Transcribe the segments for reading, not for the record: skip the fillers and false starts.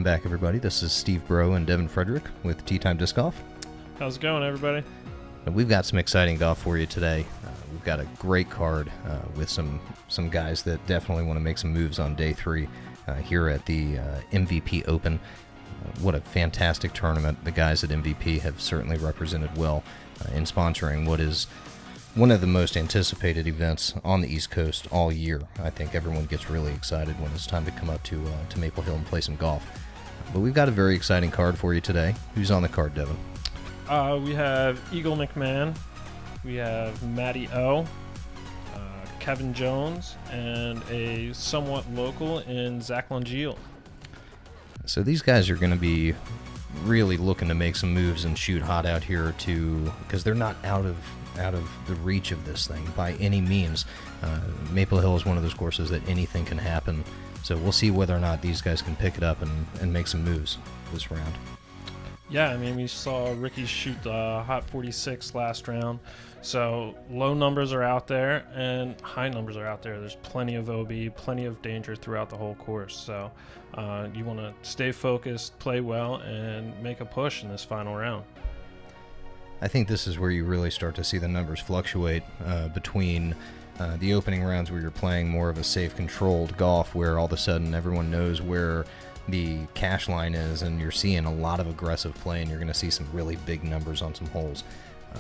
Welcome back, everybody. This is Steve Bro and Devin Frederick with Tea Time Disc Golf. How's it going, everybody? And we've got some exciting golf for you today. We've got a great card with some guys that definitely want to make some moves on day 3 here at the MVP Open. What a fantastic tournament. The guys at MVP have certainly represented well in sponsoring what is one of the most anticipated events on the East Coast all year. I think everyone gets really excited when it's time to come up to Maple Hill and play some golf. But we've got a very exciting card for you today. Who's on the card, Devin? We have Eagle McMahon, we have Matty O, Kevin Jones, and a somewhat local in Zach Longiel. So these guys are going to be really looking to make some moves and shoot hot out here because they're not out of the reach of this thing by any means. Maple Hill is one of those courses that anything can happen. So we'll see whether or not these guys can pick it up and make some moves this round. Yeah, I mean, we saw Ricky shoot the Hot 46 last round. So low numbers are out there and high numbers are out there. There's plenty of OB, plenty of danger throughout the whole course. So you want to stay focused, play well, and make a push in this final round. I think this is where you really start to see the numbers fluctuate between the opening rounds where you're playing more of a safe, controlled golf where all of a sudden everyone knows where the cash line is and you're seeing a lot of aggressive play and you're going to see some really big numbers on some holes.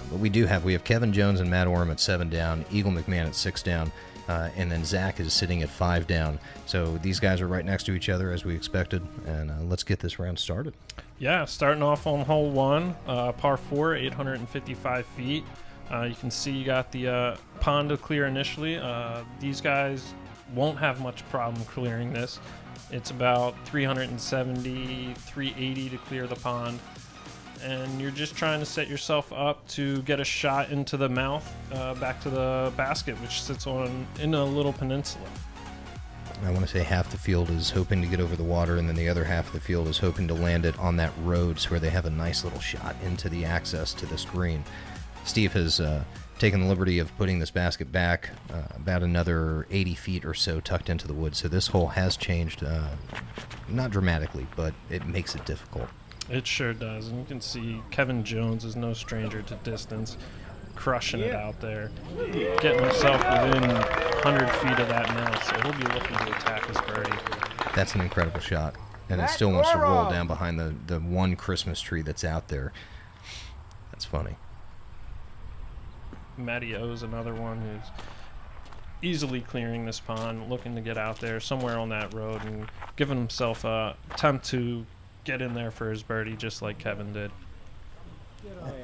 But we have Kevin Jones and Matt Oram at 7 down, Eagle McMahon at 6 down, and then Zach is sitting at 5 down. So these guys are right next to each other as we expected, and let's get this round started. Yeah, starting off on hole 1, par 4, 855 feet. You can see you got the pond to clear initially. These guys won't have much problem clearing this. It's about 370, 380 to clear the pond. And you're just trying to set yourself up to get a shot into the mouth back to the basket, which sits in a little peninsula. I want to say half the field is hoping to get over the water, and then the other half of the field is hoping to land it on that road so where they have a nice little shot into the access to this green. Steve has taken the liberty of putting this basket back about another 80 feet or so tucked into the woods. So this hole has changed, not dramatically, but it makes it difficult. It sure does. And you can see Kevin Jones is no stranger to distance, crushing it out there, getting himself within 100 feet of that mouth. So he'll be looking to attack his birdie. That's an incredible shot. And it still wants to roll down behind the one Christmas tree that's out there. That's funny. Matty O is another one who's easily clearing this pond, looking to get out there somewhere on that road and giving himself a attempt to get in there for his birdie just like Kevin did.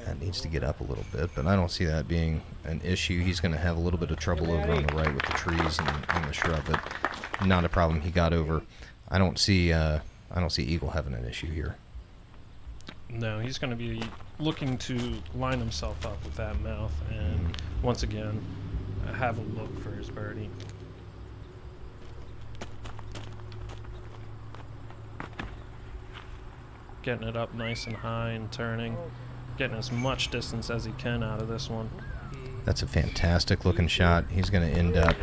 That needs to get up a little bit, but I don't see that being an issue. He's going to have a little bit of trouble over on the right with the trees and the shrub, but not a problem. He got over. I don't see Eagle having an issue here. No, he's going to be looking to line himself up with that mouth and once again have a look for his birdie. Getting it up nice and high and turning, getting as much distance as he can out of this one. That's a fantastic looking shot. He's going to end up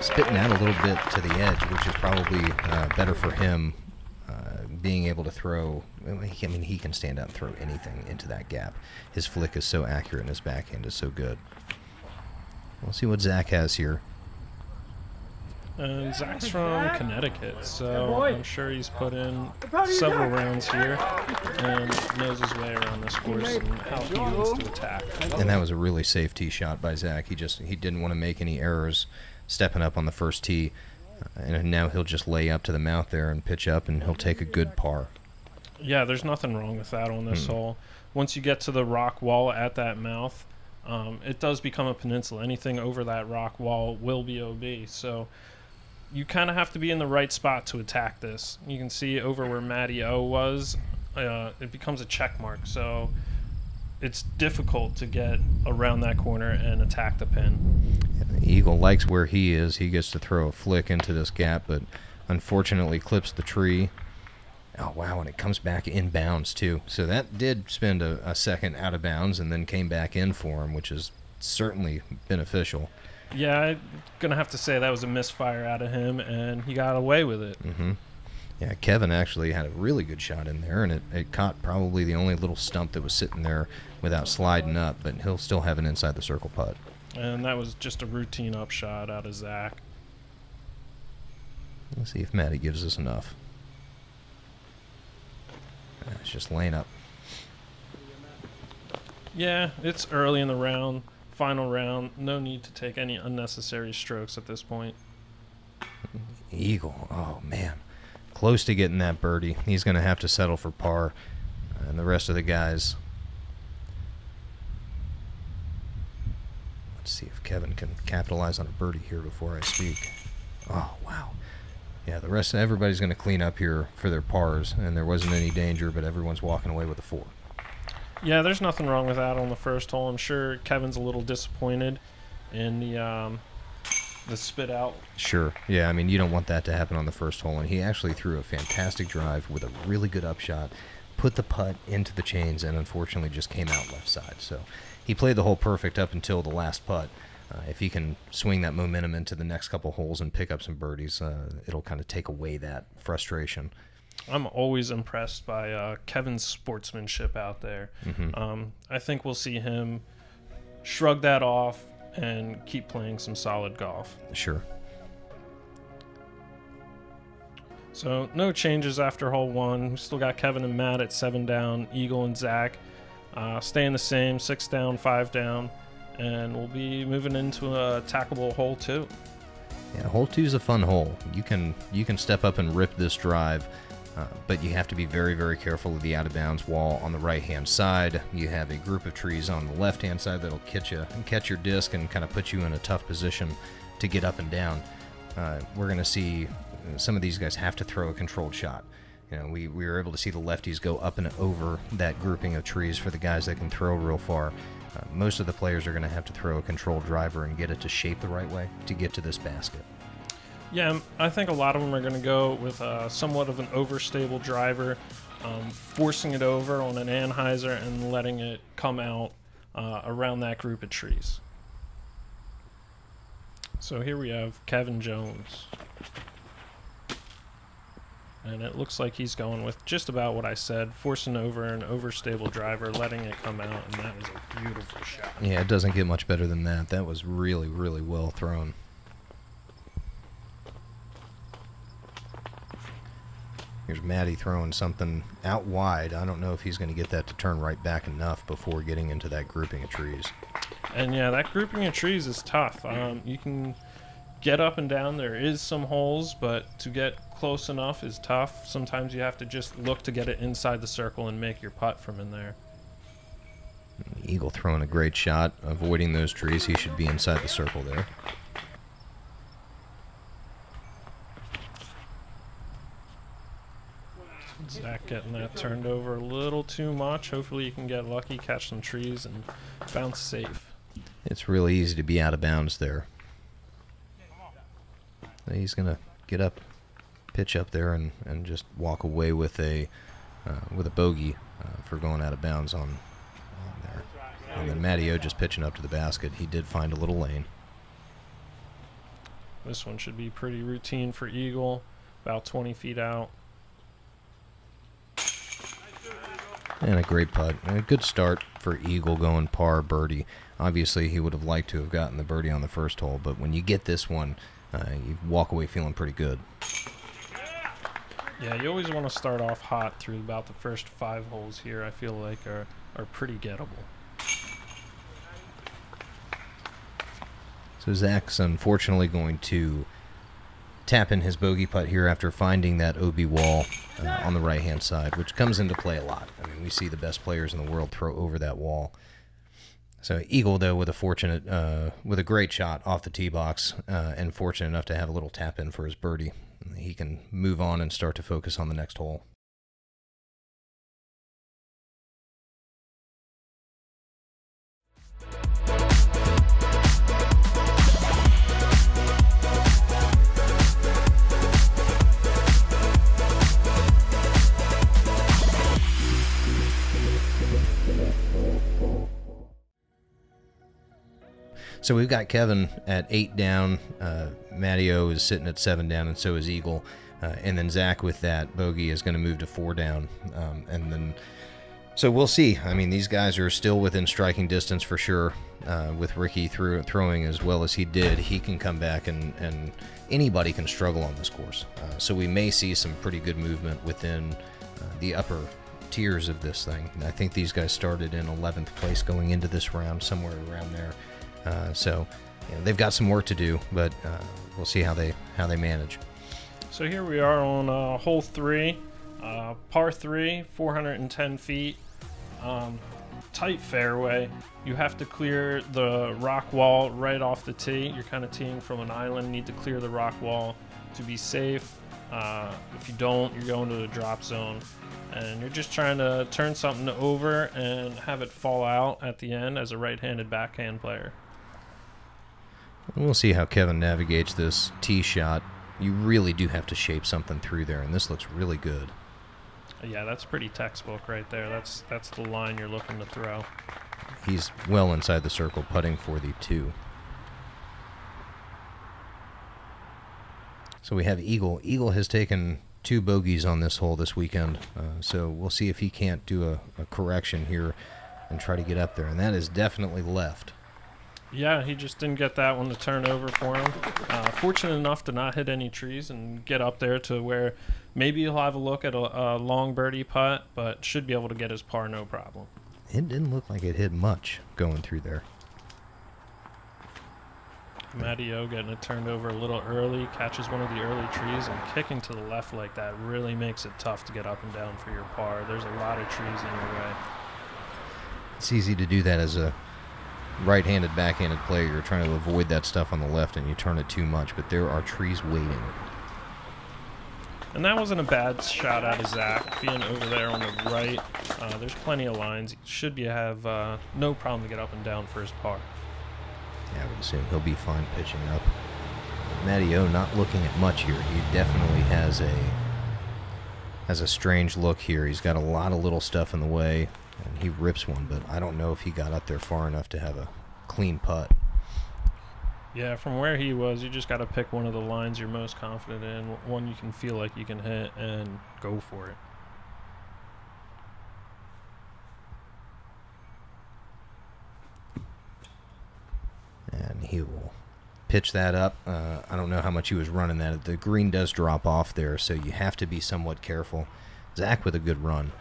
spitting out a little bit to the edge, which is probably better for him being able to throw. I mean, he can stand out and throw anything into that gap. His flick is so accurate and his backhand is so good. We'll see what Zach has here. And Zach's from Connecticut, so I'm sure he's put in several rounds here and knows his way around this course and how he wants to attack. And that was a really safe tee shot by Zach. He didn't want to make any errors stepping up on the first tee. And now he'll just lay up to the mouth there and pitch up, and he'll take a good par. Yeah, there's nothing wrong with that on this hole. Once you get to the rock wall at that mouth, it does become a peninsula. Anything over that rock wall will be OB. So you kind of have to be in the right spot to attack this. You can see over where Matty O was, it becomes a check mark. So it's difficult to get around that corner and attack the pin. The Eagle likes where he is. He gets to throw a flick into this gap, but unfortunately clips the tree. Oh, wow, and it comes back inbounds, too. So that did spend a second out of bounds and then came back in for him, which is certainly beneficial. Yeah, I'm going to have to say that was a misfire out of him, and he got away with it. Yeah, Kevin actually had a really good shot in there, and it caught probably the only little stump that was sitting there without sliding up, but he'll still have an inside the circle putt. And that was just a routine upshot out of Zach. Let's see if Matty gives us enough. It's just laying up. Yeah, it's early in the round, final round. No need to take any unnecessary strokes at this point. Eagle, oh man. Close to getting that birdie. He's going to have to settle for par. And the rest of the guys. Let's see if Kevin can capitalize on a birdie here before I speak. Oh, wow. Yeah, the rest of everybody's going to clean up here for their pars, and there wasn't any danger, but everyone's walking away with a 4. Yeah, there's nothing wrong with that on the first hole. I'm sure Kevin's a little disappointed in the spit out. Sure. Yeah, I mean, you don't want that to happen on the first hole, and he actually threw a fantastic drive with a really good upshot, put the putt into the chains, and unfortunately just came out left side. So he played the hole perfect up until the last putt. If he can swing that momentum into the next couple holes and pick up some birdies, it'll kind of take away that frustration. I'm always impressed by Kevin's sportsmanship out there. I think we'll see him shrug that off and keep playing some solid golf. Sure. So no changes after hole 1. We still got Kevin and Matt at 7 down, Eagle and Zach staying the same, 6 down, 5 down, and we'll be moving into a tackable hole 2. Yeah, hole 2 is a fun hole. You can step up and rip this drive, but you have to be very, very careful of the out-of-bounds wall on the right-hand side. You have a group of trees on the left-hand side that'll catch your disc and kind of put you in a tough position to get up and down. We're going to see some of these guys have to throw a controlled shot. You know, we were able to see the lefties go up and over that grouping of trees for the guys that can throw real far. Most of the players are going to have to throw a controlled driver and get it to shape the right way to get to this basket. Yeah, I think a lot of them are going to go with somewhat of an overstable driver, forcing it over on an anhyzer and letting it come out around that group of trees. So here we have Kevin Jones. And it looks like he's going with just about what I said, forcing over an overstable driver, letting it come out, and that was a beautiful shot. Yeah, it doesn't get much better than that. That was really, really well thrown. Here's Matty throwing something out wide. I don't know if he's going to get that to turn right back enough before getting into that grouping of trees. And yeah, that grouping of trees is tough. You can get up and down. There is some holes, but to get close enough is tough. Sometimes you have to just look to get it inside the circle and make your putt from in there. Eagle throwing a great shot, avoiding those trees. He should be inside the circle there. Zach getting that turned over a little too much. Hopefully you can get lucky, catch some trees, and bounce safe. It's really easy to be out of bounds there. He's going to get up, pitch up there, and just walk away with a bogey for going out of bounds on there. And then Matty O just pitching up to the basket. He did find a little lane. This one should be pretty routine for Eagle, about 20 feet out. And a great putt. A good start for Eagle going par birdie. Obviously, he would have liked to have gotten the birdie on the first hole, but when you get this one, you walk away feeling pretty good. Yeah, you always want to start off hot through about the first 5 holes here. I feel like are pretty gettable. So Zach's unfortunately going to tap in his bogey putt here after finding that OB wall on the right-hand side, which comes into play a lot. I mean, we see the best players in the world throw over that wall. So Eagle, though, with a great shot off the tee box, and fortunate enough to have a little tap in for his birdie. He can move on and start to focus on the next hole. So we've got Kevin at 8 down. Matty O is sitting at 7 down, and so is Eagle. and then Zach with that bogey is going to move to 4 down, and then so we'll see. I mean, these guys are still within striking distance for sure. With Ricky throwing as well as he did, he can come back and anybody can struggle on this course. So we may see some pretty good movement within the upper tiers of this thing. I think these guys started in 11th place going into this round, somewhere around there. So you know, they've got some work to do, but we'll see how they manage. So here we are on hole 3, par 3, 410 feet. Tight fairway. You have to clear the rock wall right off the tee. You're kind of teeing from an island. You need to clear the rock wall to be safe. If you don't, you're going to the drop zone, and you're just trying to turn something over and have it fall out at the end as a right-handed backhand player. We'll see how Kevin navigates this tee shot. You really do have to shape something through there, and this looks really good. Yeah, that's pretty textbook right there. That's the line you're looking to throw. He's well inside the circle, putting for the 2. So we have Eagle. Eagle has taken 2 bogeys on this hole this weekend, so we'll see if he can't do a correction here and try to get up there, and that is definitely left. Yeah, he just didn't get that one to turn over for him. Fortunate enough to not hit any trees and get up there to where maybe he'll have a look at a long birdie putt, but should be able to get his par no problem. It didn't look like it hit much going through there. Matty O getting it turned over a little early, catches one of the early trees, and kicking to the left like that really makes it tough to get up and down for your par. There's a lot of trees in your way. It's easy to do that as a right-handed, backhanded player. You're trying to avoid that stuff on the left and you turn it too much, but there are trees waiting. And that wasn't a bad shot out of Zach, being over there on the right. There's plenty of lines. He should have no problem to get up and down for his par. Yeah, I would assume he'll be fine pitching up. Matty O not looking at much here. He definitely has a strange look here. He's got a lot of little stuff in the way, and he rips one, but I don't know if he got up there far enough to have a clean putt. Yeah, from where he was, you just got to pick one of the lines you're most confident in, one you can feel like you can hit, and go for it. And he will pitch that up. I don't know how much he was running that. The green does drop off there, so you have to be somewhat careful. Zach with a good run.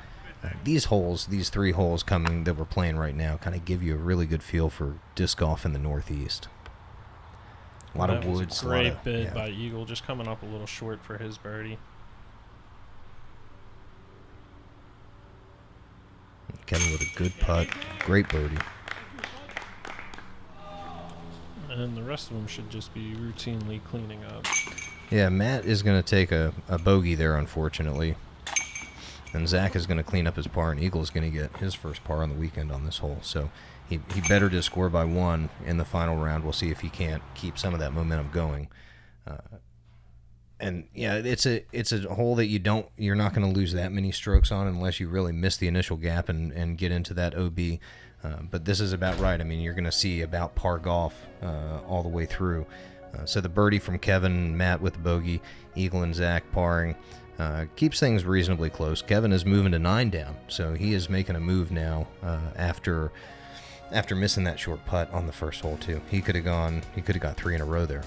These holes, these 3 holes coming that we're playing right now, kind of give you a really good feel for disc golf in the Northeast. A lot of woods. Great bid by Eagle, just coming up a little short for his birdie. Kevin with a good putt. Great birdie. And the rest of them should just be routinely cleaning up. Yeah, Matt is going to take a bogey there, unfortunately. And Zach is going to clean up his par, and Eagle is going to get his first par on the weekend on this hole. So he bettered his score by 1 in the final round. We'll see if he can't keep some of that momentum going. And yeah, it's a hole that you're not going to lose that many strokes on unless you really miss the initial gap and get into that OB. But this is about right. I mean, you're going to see about par golf all the way through. So the birdie from Kevin, Matt with the bogey, Eagle and Zach parring. Keeps things reasonably close. Kevin is moving to 9 down, so he is making a move now after missing that short putt on the first hole too. He could have got 3 in a row there.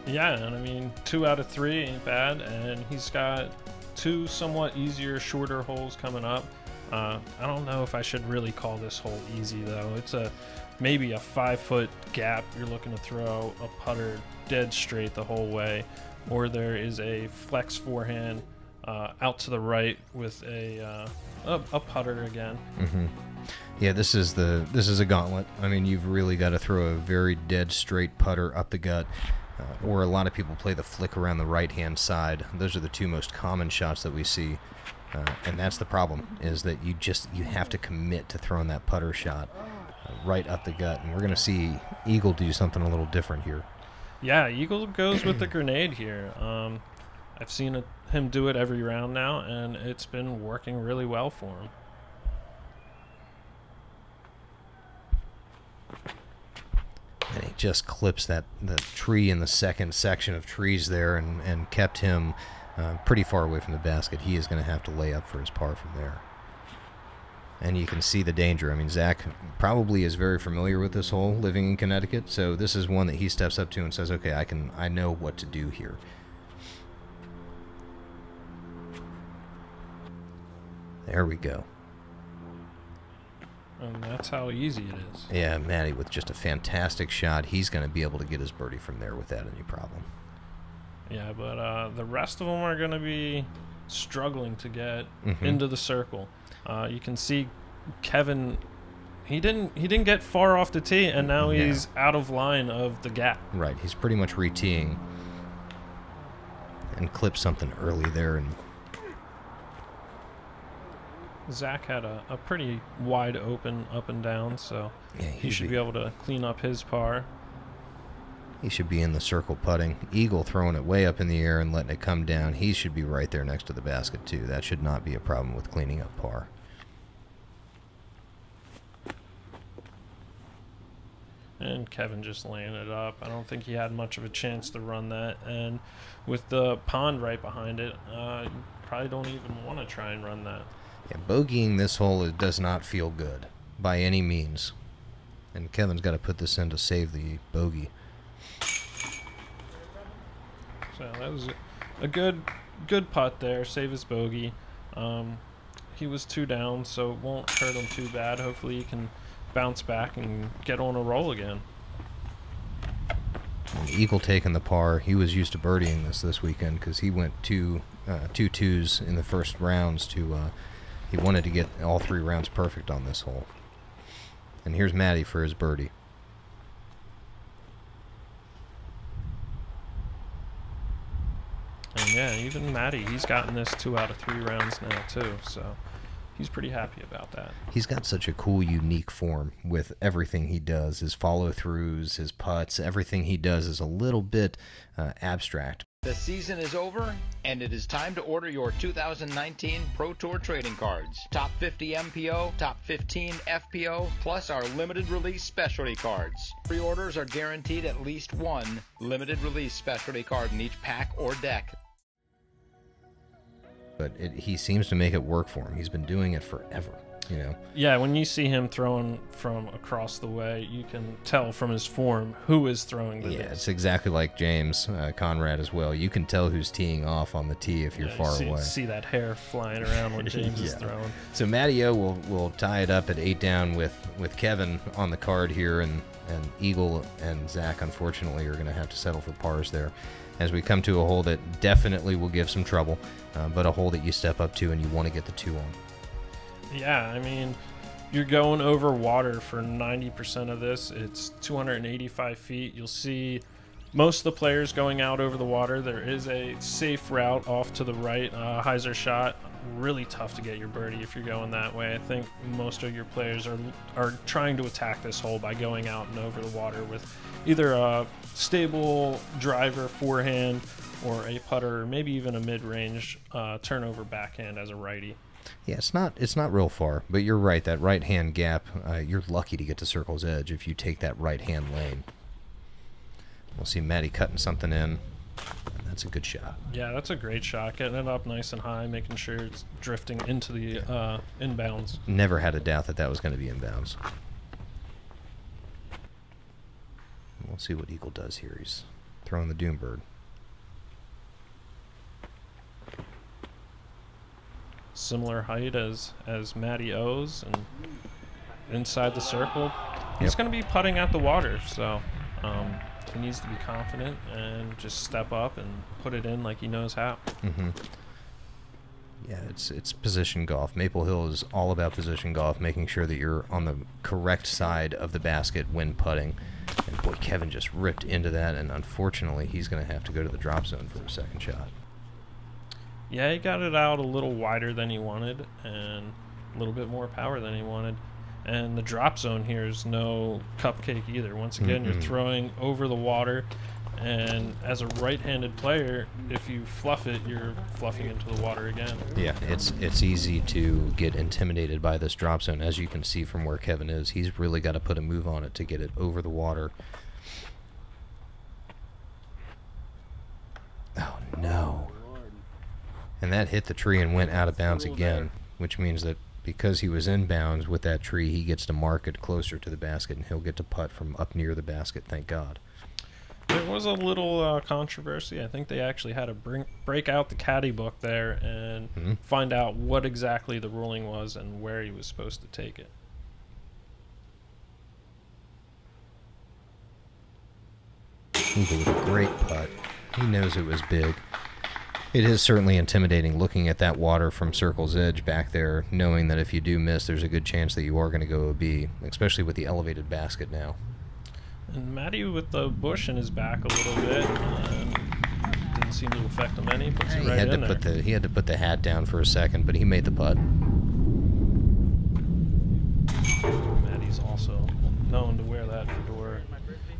Yeah, and I mean 2 out of 3 ain't bad, and he's got 2 somewhat easier, shorter holes coming up. I don't know if I should really call this hole easy though. It's maybe a 5-foot gap you're looking to throw a putter dead straight the whole way, or there is a flex forehand out to the right with a putter again. Mm-hmm. Yeah, this is a gauntlet. I mean, you've really got to throw a very dead straight putter up the gut, or a lot of people play the flick around the right-hand side. Those are the 2 most common shots that we see, and that's the problem, is that you have to commit to throwing that putter shot right up the gut, and we're going to see Eagle do something a little different here. Yeah, Eagle goes with the grenade here. I've seen him do it every round now, and it's been working really well for him. And he just clips the tree in the second section of trees there and kept him pretty far away from the basket. He is going to have to lay up for his par from there. And you can see the danger. I mean, Zach probably is very familiar with this hole, living in Connecticut. So this is one that he steps up to and says, "Okay, I know what to do here." There we go. And that's how easy it is. Yeah, Matty with just a fantastic shot. He's going to be able to get his birdie from there without any problem. Yeah, but the rest of them are going to be struggling to get into the circle. You can see Kevin. He didn't get far off the tee, and now he's out of line of the gap. Right, he's pretty much re-teeing and clipped something early there. And Zach had a pretty wide open up and down, so yeah, he should be able to clean up his par. He should be in the circle putting. Eagle throwing it way up in the air and letting it come down. He should be right there next to the basket, too. That should not be a problem with cleaning up par. And Kevin just laying it up. I don't think he had much of a chance to run that. And with the pond right behind it, you probably don't even want to try and run that. Yeah, bogeying this hole, it does not feel good by any means. And Kevin's got to put this in to save the bogey. So that was a good putt there. Save his bogey. He was 2 down, so it won't hurt him too bad. Hopefully he can bounce back and get on a roll again. And Eagle taking the par. He was used to birdieing this weekend because he went two twos in the first rounds to. He wanted to get all 3 rounds perfect on this hole. And here's Matty for his birdie. And yeah, even Matty, he's gotten this 2 out of 3 rounds now too, so he's pretty happy about that. He's got such a cool, unique form with everything he does. His follow-throughs, his putts, everything he does is a little bit abstract. The season is over, and it is time to order your 2019 Pro Tour trading cards. Top 50 MPO, top 15 FPO, plus our limited release specialty cards. Pre-orders are guaranteed at least 1 limited release specialty card in each pack or deck. But he seems to make it work for him. He's been doing it forever, you know. Yeah, when you see him throwing from across the way, you can tell from his form who is throwing the disc. It's exactly like James Conrad as well. You can tell who's teeing off on the tee if you're far away. See that hair flying around when James is throwing. So Matty O will tie it up at 8 down with Kevin on the card here, and Eagle and Zach, unfortunately, are going to have to settle for pars there as we come to a hole that definitely will give some trouble, but a hole that you step up to and you want to get the 2 on. Yeah, I mean, you're going over water for 90% of this. It's 285 feet. You'll see most of the players going out over the water. There is a safe route off to the right, hyzer shot. Really tough to get your birdie if you're going that way. I think most of your players are trying to attack this hole by going out and over the water with either a stable driver forehand or a putter, or maybe even a mid-range turnover backhand as a righty. Yeah, it's not real far, but you're right. That right-hand gap, you're lucky to get to circle's edge if you take that right-hand lane. We'll see Matty cutting something in. That's a good shot. Yeah, that's a great shot. Getting it up nice and high, making sure it's drifting into the inbounds. Never had a doubt that was going to be inbounds. We'll see what Eagle does here. He's throwing the Doombird. Similar height as Matty O's, and inside the circle, he's going to be putting at the water, so he needs to be confident and just step up and put it in like he knows how. Yeah, it's position golf. Maple Hill is all about position golf, making sure that you're on the correct side of the basket when putting. And boy, Kevin just ripped into that, and unfortunately, he's going to have to go to the drop zone for a second shot. Yeah, he got it out a little wider than he wanted and a little bit more power than he wanted. And the drop zone here is no cupcake either. Once again, you're throwing over the water, and as a right-handed player, if you fluff it, you're fluffing into the water again. Yeah, it's easy to get intimidated by this drop zone. As you can see from where Kevin is, he's really got to put a move on it to get it over the water. Oh, no. And that hit the tree and went out of bounds again, which means that because he was in bounds with that tree, he gets to mark it closer to the basket, and he'll get to putt from up near the basket, thank God. There was a little controversy. I think they actually had to break out the caddy book there and find out what exactly the ruling was and where he was supposed to take it. Eagle with a great putt. He knows it was big. It is certainly intimidating looking at that water from Circle's Edge back there, knowing that if you do miss, there's a good chance that you are going to go OB, especially with the elevated basket now. And Matty with the bush in his back a little bit. Didn't seem to affect him any. Puts it right in there. He had to put the hat down for a second, but he made the putt. Matty's also known to wear that fedora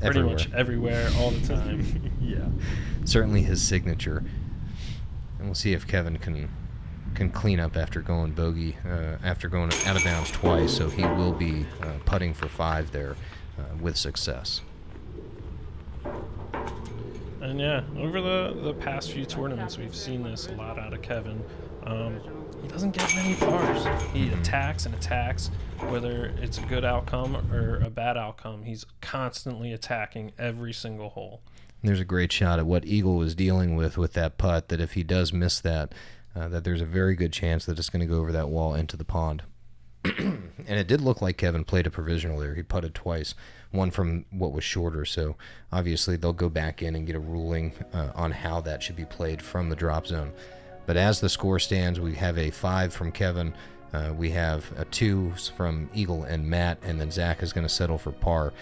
pretty Everywhere. much everywhere, all the time. Yeah. Certainly his signature. And we'll see if Kevin can clean up after going bogey, after going out of bounds twice, so he will be putting for 5 there with success. And yeah, over the past few tournaments, we've seen this a lot out of Kevin. He doesn't get many pars. He attacks and attacks, whether it's a good outcome or a bad outcome. He's constantly attacking every single hole. There's a great shot at what Eagle was dealing with that putt, that if he does miss that, that there's a very good chance that it's going to go over that wall into the pond. And it did look like Kevin played a provisional there. He putted twice, one from what was shorter, so obviously they'll go back in and get a ruling on how that should be played from the drop zone. But as the score stands, we have a 5 from Kevin, we have a 2 from Eagle and Matt, and then Zach is going to settle for par.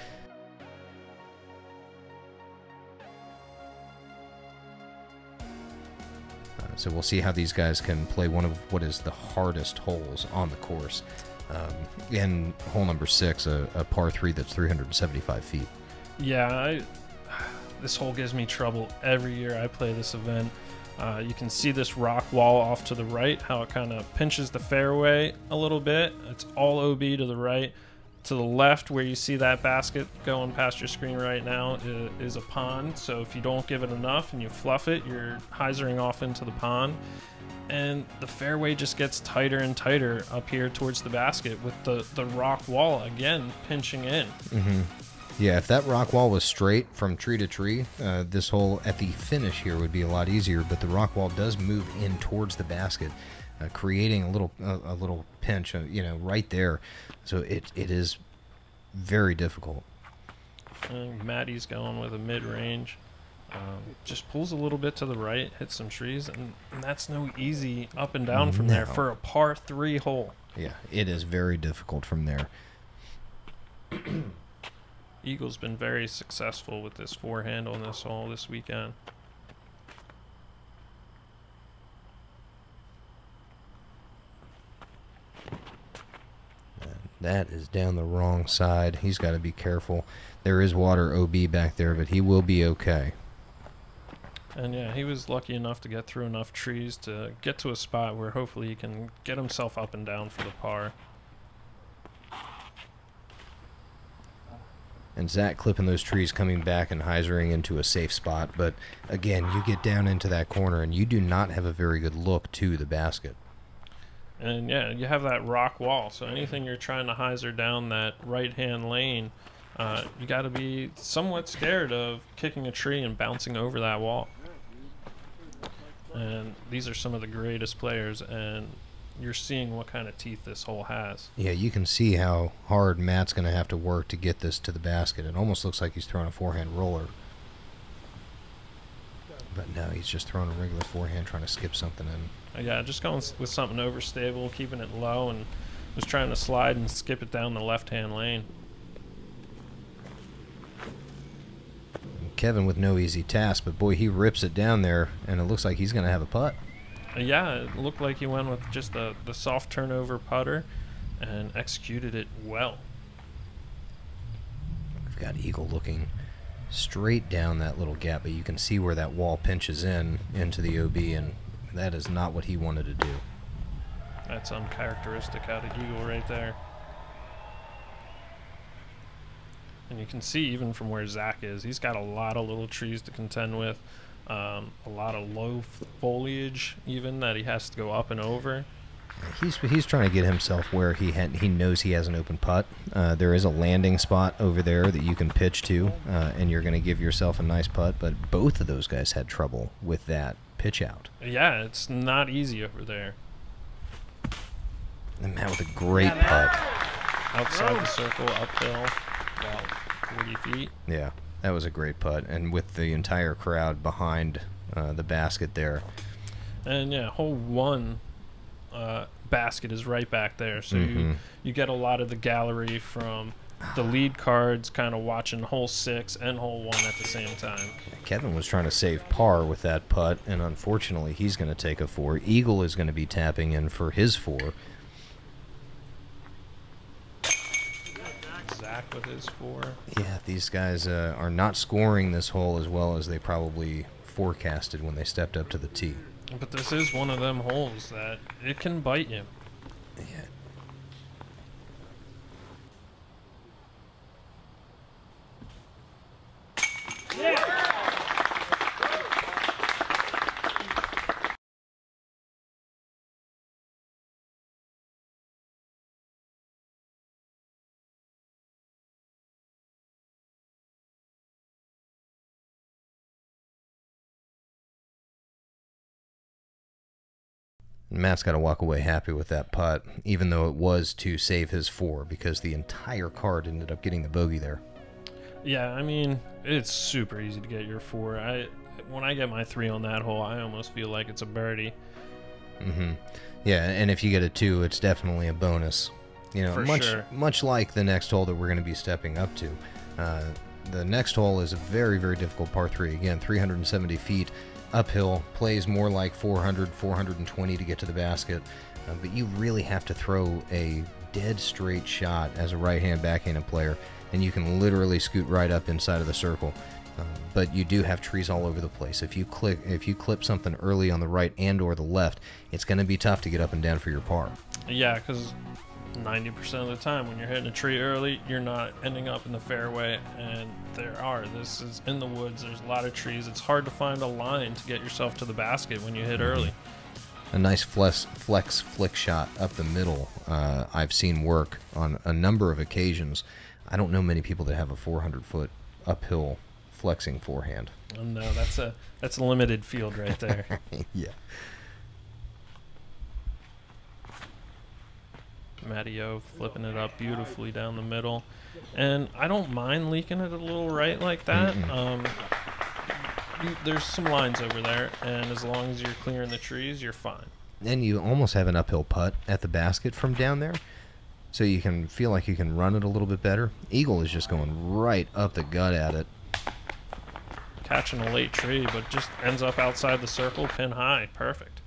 So we'll see how these guys can play one of what is the hardest holes on the course. In hole number 6, a par 3 that's 375 feet. Yeah, this hole gives me trouble every year I play this event. You can see this rock wall off to the right, how it kind of pinches the fairway a little bit. It's all OB to the right. To the left, where you see that basket going past your screen right now, is a pond. So if you don't give it enough and you fluff it, you're hyzering off into the pond. And the fairway just gets tighter and tighter up here towards the basket with the rock wall, again, pinching in. Yeah, if that rock wall was straight from tree to tree, this hole at the finish here would be a lot easier, but the rock wall does move in towards the basket, creating a little pinch, right there. So it is very difficult. And Matty's going with a mid-range. Just pulls a little bit to the right, hits some trees, and that's no easy up and down from there for a par 3 hole. Yeah, it is very difficult from there. Eagle's been very successful with this forehand on this hole this weekend. That is down the wrong side. He's got to be careful. There is water OB back there, but he will be okay. And yeah, he was lucky enough to get through enough trees to get to a spot where hopefully he can get himself up and down for the par. And Zach clipping those trees, coming back and hyzering into a safe spot. But again, you get down into that corner and you do not have a very good look to the basket. And yeah, you have that rock wall, so anything you're trying to hyzer down that right-hand lane, you got to be somewhat scared of kicking a tree and bouncing over that wall. And these are some of the greatest players, and you're seeing what kind of teeth this hole has. Yeah, you can see how hard Matt's going to have to work to get this to the basket. It almost looks like he's throwing a forehand roller. But no, he's just throwing a regular forehand, trying to skip something in. Yeah, just going with something overstable, keeping it low, and just trying to slide and skip it down the left-hand lane. Kevin with no easy task, but boy, he rips it down there, and it looks like he's going to have a putt. Yeah, it looked like he went with just the soft turnover putter and executed it well. We've got Eagle looking straight down that little gap, but you can see where that wall pinches into the OB, and that is not what he wanted to do. That's uncharacteristic out of Eagle right there. And you can see even from where Zach is, he's got a lot of little trees to contend with. A lot of low foliage even that he has to go up and over. He's trying to get himself where he knows he has an open putt. There is a landing spot over there that you can pitch to, and you're going to give yourself a nice putt. But both of those guys had trouble with that pitch out. Yeah, it's not easy over there. And Matt with a great putt. Outside the circle, uphill, about 40 feet. Yeah, that was a great putt. And with the entire crowd behind the basket there. And yeah, hole 1 basket is right back there. So you get a lot of the gallery from the lead cards kind of watching hole 6 and hole 1 at the same time. Kevin was trying to save par with that putt, and unfortunately he's going to take a 4. Eagle is going to be tapping in for his 4. Zach with his 4. Yeah, these guys are not scoring this hole as well as they probably forecasted when they stepped up to the tee. But this is one of them holes that it can bite you. Yeah. Matt's got to walk away happy with that putt, even though it was to save his 4, because the entire card ended up getting the bogey there. Yeah, I mean, it's super easy to get your 4. When I get my 3 on that hole, I almost feel like it's a birdie. Yeah, and if you get a 2, it's definitely a bonus. You know, much like the next hole that we're going to be stepping up to. The next hole is a very, very difficult par 3. Again, 370 feet. Uphill, plays more like 400, 420 to get to the basket, but you really have to throw a dead straight shot as a right-hand backhanded player, and you can literally scoot right up inside of the circle. But you do have trees all over the place. If you clip something early on the right and or the left, it's going to be tough to get up and down for your par. Yeah, because 90% of the time when you're hitting a tree early, you're not ending up in the fairway, and this is in the woods, there's a lot of trees. It's hard to find a line to get yourself to the basket when you hit early. A nice flex flick shot up the middle I've seen work on a number of occasions. I don't know many people that have a 400-foot uphill flexing forehand. Oh, no, that's a limited field right there. Yeah. Matty O flipping it up beautifully down the middle. And I don't mind leaking it a little right like that. There's some lines over there, and as long as you're clearing the trees, you're fine. And you almost have an uphill putt at the basket from down there, so you can feel like you can run it a little bit better. Eagle is just going right up the gut at it. Catching a late tree, but just ends up outside the circle, pin high. Perfect.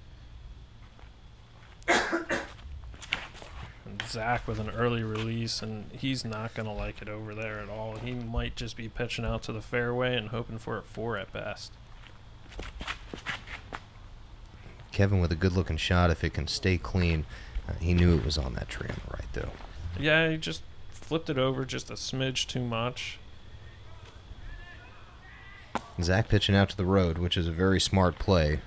Zach with an early release, and he's not going to like it over there at all. He might just be pitching out to the fairway and hoping for a 4 at best. Kevin with a good looking shot. If it can stay clean, he knew it was on that tree on the right though. Yeah, he just flipped it over just a smidge too much. Zach pitching out to the road, which is a very smart play.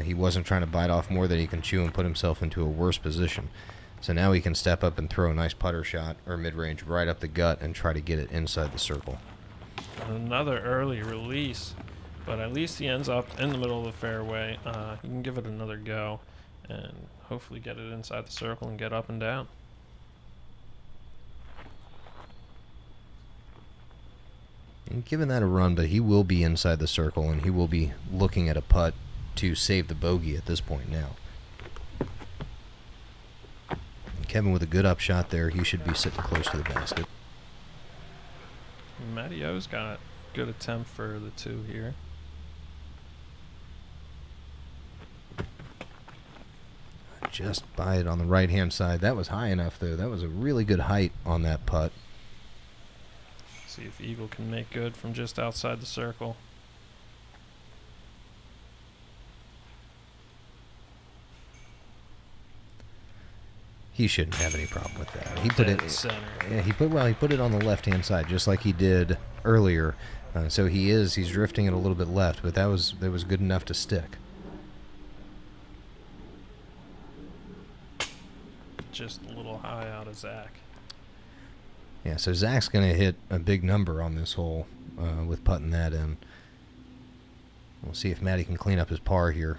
He wasn't trying to bite off more than he can chew and put himself into a worse position. So now he can step up and throw a nice putter shot or mid-range right up the gut and try to get it inside the circle. Another early release, but at least he ends up in the middle of the fairway. He can give it another go and hopefully get it inside the circle and get up and down. And giving that a run, but he will be inside the circle and he will be looking at a putt to save the bogey at this point now. Kevin with a good upshot there. He should be sitting close to the basket. Matty O's got a good attempt for the 2 here. Just by it on the right-hand side. That was high enough, though. That was a really good height on that putt. See if Eagle can make good from just outside the circle. He shouldn't have any problem with that. He put Dead it center. Yeah, he put it on the left-hand side, just like he did earlier So he's drifting it a little bit left, but that was good enough to stick. Just a little high out of Zach. Yeah, so Zach's going to hit a big number on this hole with putting that in. We'll see if Matty can clean up his par here.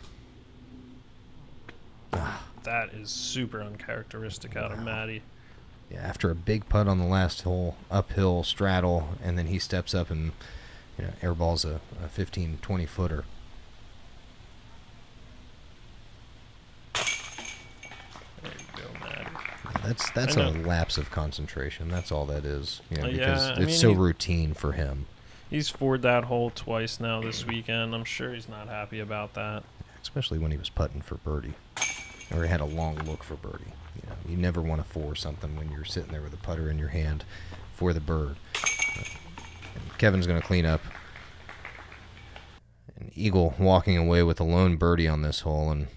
That is super uncharacteristic out of Matty. Yeah, after a big putt on the last hole, uphill, straddle, and then he steps up and airballs a 15, 20-footer. There you go, Matty. That's a lapse of concentration. That's all that is. Because Yeah, it's so routine for him. He's forward that hole twice now this weekend. I'm sure he's not happy about that. Especially when he was putting for birdie. Or he had a long look for birdie. You never want to force something when you're sitting there with a putter in your hand for the bird. And Kevin's going to clean up. And Eagle walking away with a lone birdie on this hole, and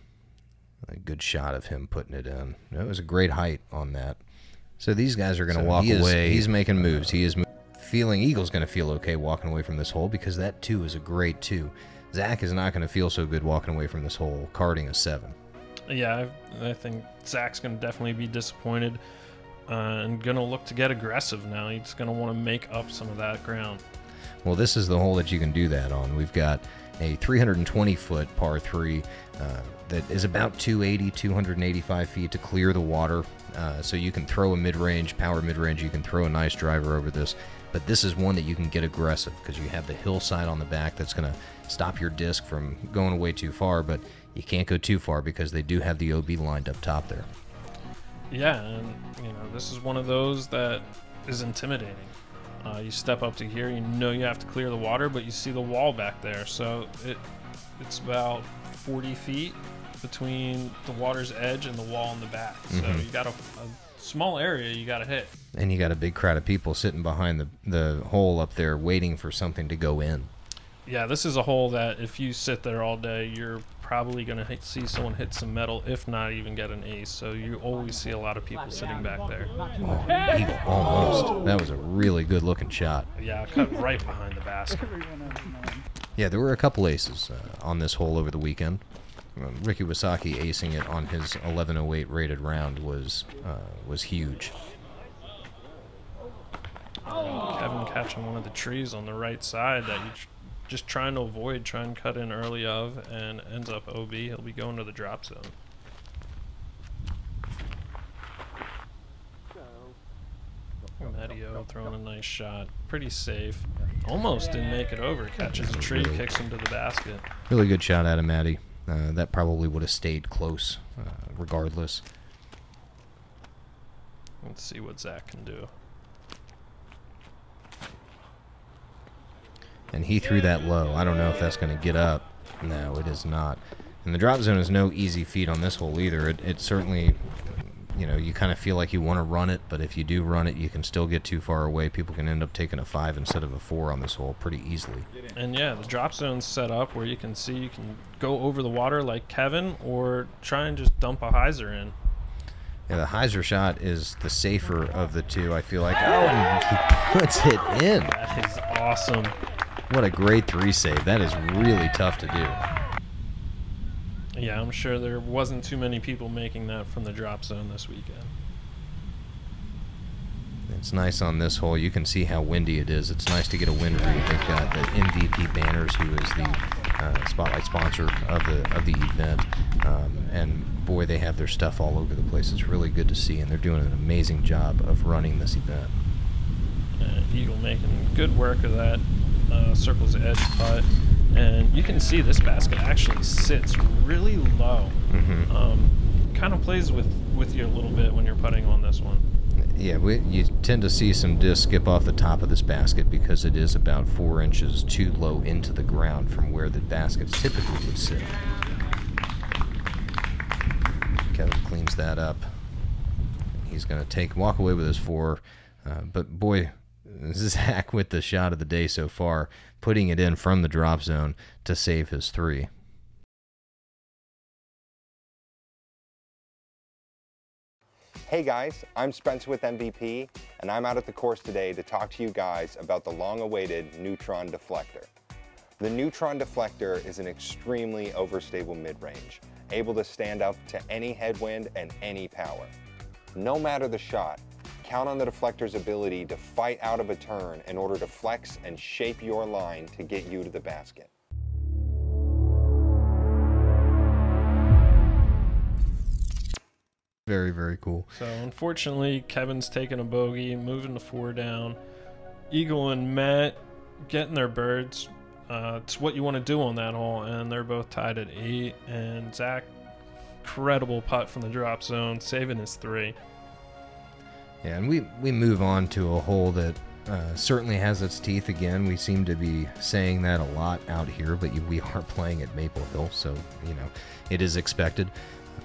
a good shot of him putting it in. It was a great height on that. So these guys are going to walk away. He's making moves. He is feeling Eagle's going to feel okay walking away from this hole because that 2 is a great 2. Zach is not going to feel so good walking away from this hole, carding a 7. Yeah, I think Zach's going to definitely be disappointed and going to look to get aggressive now. He's going to want to make up some of that ground. Well, this is the hole that you can do that on. We've got a 320-foot par 3 that is about 280, 285 feet to clear the water. So you can throw a mid-range, power mid-range. You can throw a nice driver over this. But this is one that you can get aggressive because you have the hillside on the back that's going to stop your disc from going way too far. But you can't go too far because they do have the OB lined up top there. Yeah, and this is one of those that is intimidating. You step up to here, you have to clear the water, but you see the wall back there. So it's about 40 feet between the water's edge and the wall in the back. So you got a small area you got to hit. And you got a big crowd of people sitting behind the hole up there waiting for something to go in. Yeah, this is a hole that if you sit there all day, you're probably going to see someone hit some metal, if not even get an ace. So you always see a lot of people sitting back there. Oh, Eagle, almost. That was a really good-looking shot. Yeah, cut right behind the basket. Yeah, there were a couple aces on this hole over the weekend. Ricky Wysocki acing it on his 11:08 rated round was huge. Kevin catching one of the trees on the right side that he's just trying to avoid, trying to cut in early of, and ends up OB. He'll be going to the drop zone. Medio throwing a nice shot. Pretty safe. Almost didn't make it over. Catches a tree, kicks him to the basket. Really good shot out of Matty. That probably would have stayed close regardless. Let's see what Zach can do. And he threw that low. I don't know if that's going to get up. No, it is not. And the drop zone is no easy feat on this hole either. It certainly, you kind of feel like you want to run it, but if you do run it, you can still get too far away. People can end up taking a 5 instead of a 4 on this hole pretty easily. And yeah, the drop zone's set up where you can go over the water like Kevin, or try and just dump a hyzer in. Yeah, the hyzer shot is the safer of the two, I feel like. Oh, and he puts it in. That is awesome. What a great 3 save. That is really tough to do. Yeah, I'm sure there wasn't too many people making that from the drop zone this weekend. It's nice on this hole. You can see how windy it is. It's nice to get a wind read. They've got the MVP Banners, who is the spotlight sponsor of the event. And boy, they have their stuff all over the place. It's really good to see, and they're doing an amazing job of running this event. Eagle making good work of that circle's edge putt. And you can see this basket actually sits really low. Kind of plays with you a little bit when you're putting on this one. Yeah, you tend to see some discs skip off the top of this basket because it is about 4 inches too low into the ground from where the baskets typically would sit. Kevin cleans that up. He's going to walk away with his 4. But boy, Zach with the shot of the day so far, putting it in from the drop zone to save his 3. Hey guys, I'm Spencer with MVP, and I'm out at the course today to talk to you guys about the long-awaited Neutron Deflector. The Neutron Deflector is an extremely overstable mid-range, able to stand up to any headwind and any power. No matter the shot, count on the deflector's ability to fight out of a turn in order to flex and shape your line to get you to the basket. Very, very cool. So unfortunately, Kevin's taking a bogey, moving the 4 down. Eagle and Matt getting their birds. It's what you want to do on that hole, and they're both tied at 8. And Zach, incredible putt from the drop zone, saving his 3. Yeah, and we move on to a hole that certainly has its teeth again. We seem to be saying that a lot out here, but we are playing at Maple Hill, so, you know, it is expected.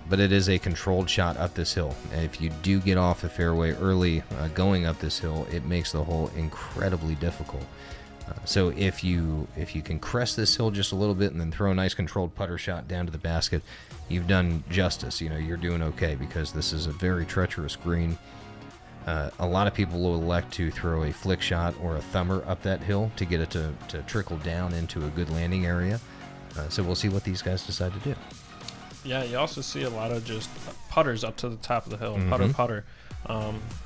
But it is a controlled shot up this hill. And if you do get off the fairway early going up this hill, it makes the hole incredibly difficult. So if you can crest this hill just a little bit and then throw a nice controlled putter shot down to the basket, you've done justice. You know, you're doing okay, because this is a very treacherous green. A lot of people will elect to throw a flick shot or a thumber up that hill to get it to trickle down into a good landing area. So we'll see what these guys decide to do. Yeah, you also see a lot of just putters up to the top of the hill, putter,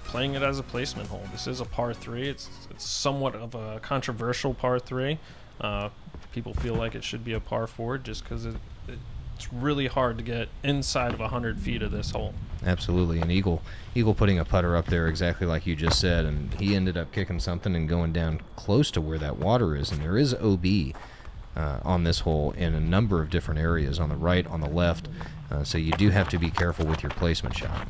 playing it as a placement hole. This is a par 3. It's somewhat of a controversial par 3. People feel like it should be a par 4 just because it's really hard to get inside of 100 feet of this hole. Absolutely, and Eagle putting a putter up there exactly like you just said, and he ended up kicking something and going down close to where that water is, and there is OB on this hole in a number of different areas, on the right, on the left, so you do have to be careful with your placement shot.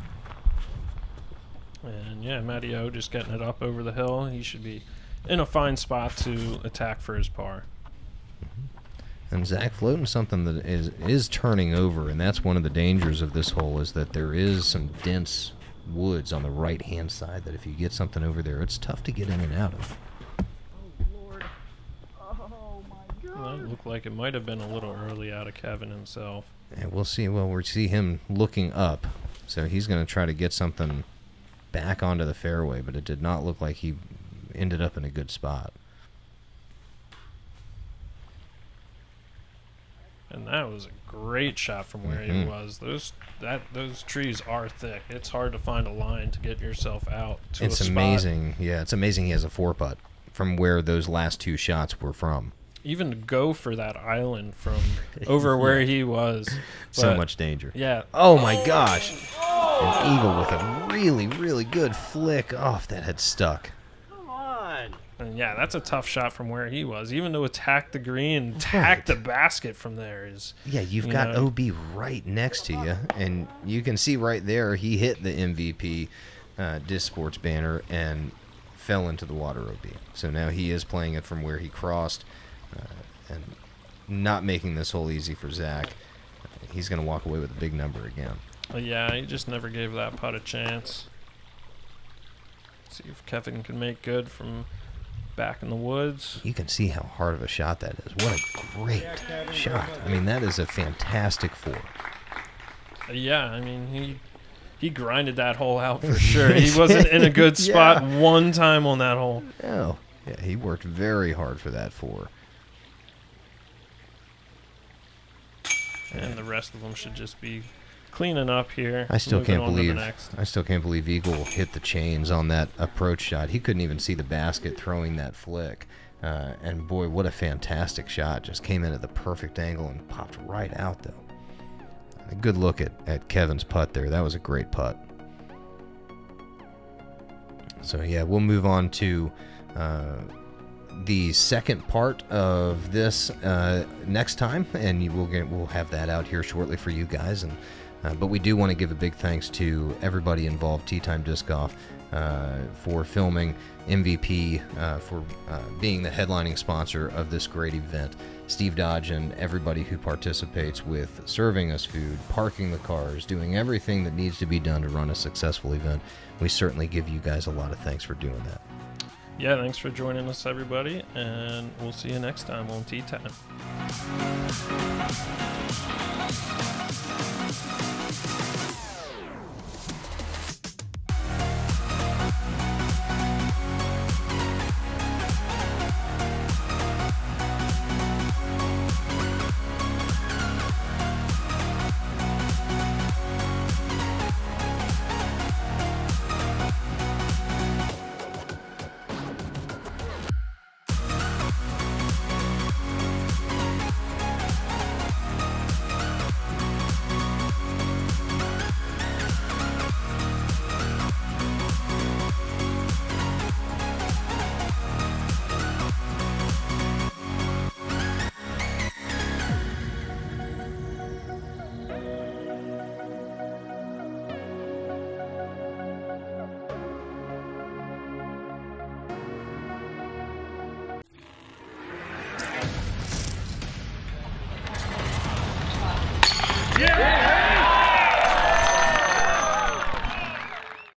And yeah, Matty O just getting it up over the hill. He should be in a fine spot to attack for his par. And Zach floating something that is turning over, and that's one of the dangers of this hole, is that there is some dense woods on the right-hand side that if you get something over there, it's tough to get in and out of. That looked like it might have been a little early out of Kevin himself. And we'll see. Well, we'll see him looking up, so he's going to try to get something back onto the fairway, but it did not look like he ended up in a good spot. And that was a great shot from where he was. Those trees are thick. It's hard to find a line to get yourself out to a spot. It's amazing. Yeah, it's amazing he has a 4-putt from where those last 2 shots were from. Even to go for that island from over where he was. So much danger. Yeah. Oh my gosh. An Eagle with a really, really good flick off that had stuck. Come on. And yeah, that's a tough shot from where he was. Even to attack the green, attack the basket from there is... Yeah, you've got OB right next to you, and you can see right there he hit the MVP Disc Sports banner and fell into the water OB. So now he is playing it from where he crossed. And not making this hole easy for Zach. He's going to walk away with a big number again. Yeah, he just never gave that putt a chance. See if Kevin can make good from back in the woods. You can see how hard of a shot that is. What a great shot. I mean, that is a fantastic 4. Yeah, I mean, he grinded that hole out for sure. He wasn't in a good spot one time on that hole. Oh, yeah, he worked very hard for that 4. And the rest of them should just be cleaning up here. I still can't believe Eagle Eagle hit the chains on that approach shot. He couldn't even see the basket throwing that flick. And boy, what a fantastic shot. Just came in at the perfect angle and popped right out, though. A good look at Kevin's putt there. That was a great putt. So yeah, we'll move on to the second part of this next time, and we'll have that out here shortly for you guys. And but we do want to give a big thanks to everybody involved, Tee Time Disc Golf, for filming, MVP for being the headlining sponsor of this great event, Steve Dodge, and everybody who participates with serving us food, parking the cars, doing everything that needs to be done to run a successful event. We certainly give you guys a lot of thanks for doing that. Yeah, thanks for joining us, everybody, and we'll see you next time on Tee Time.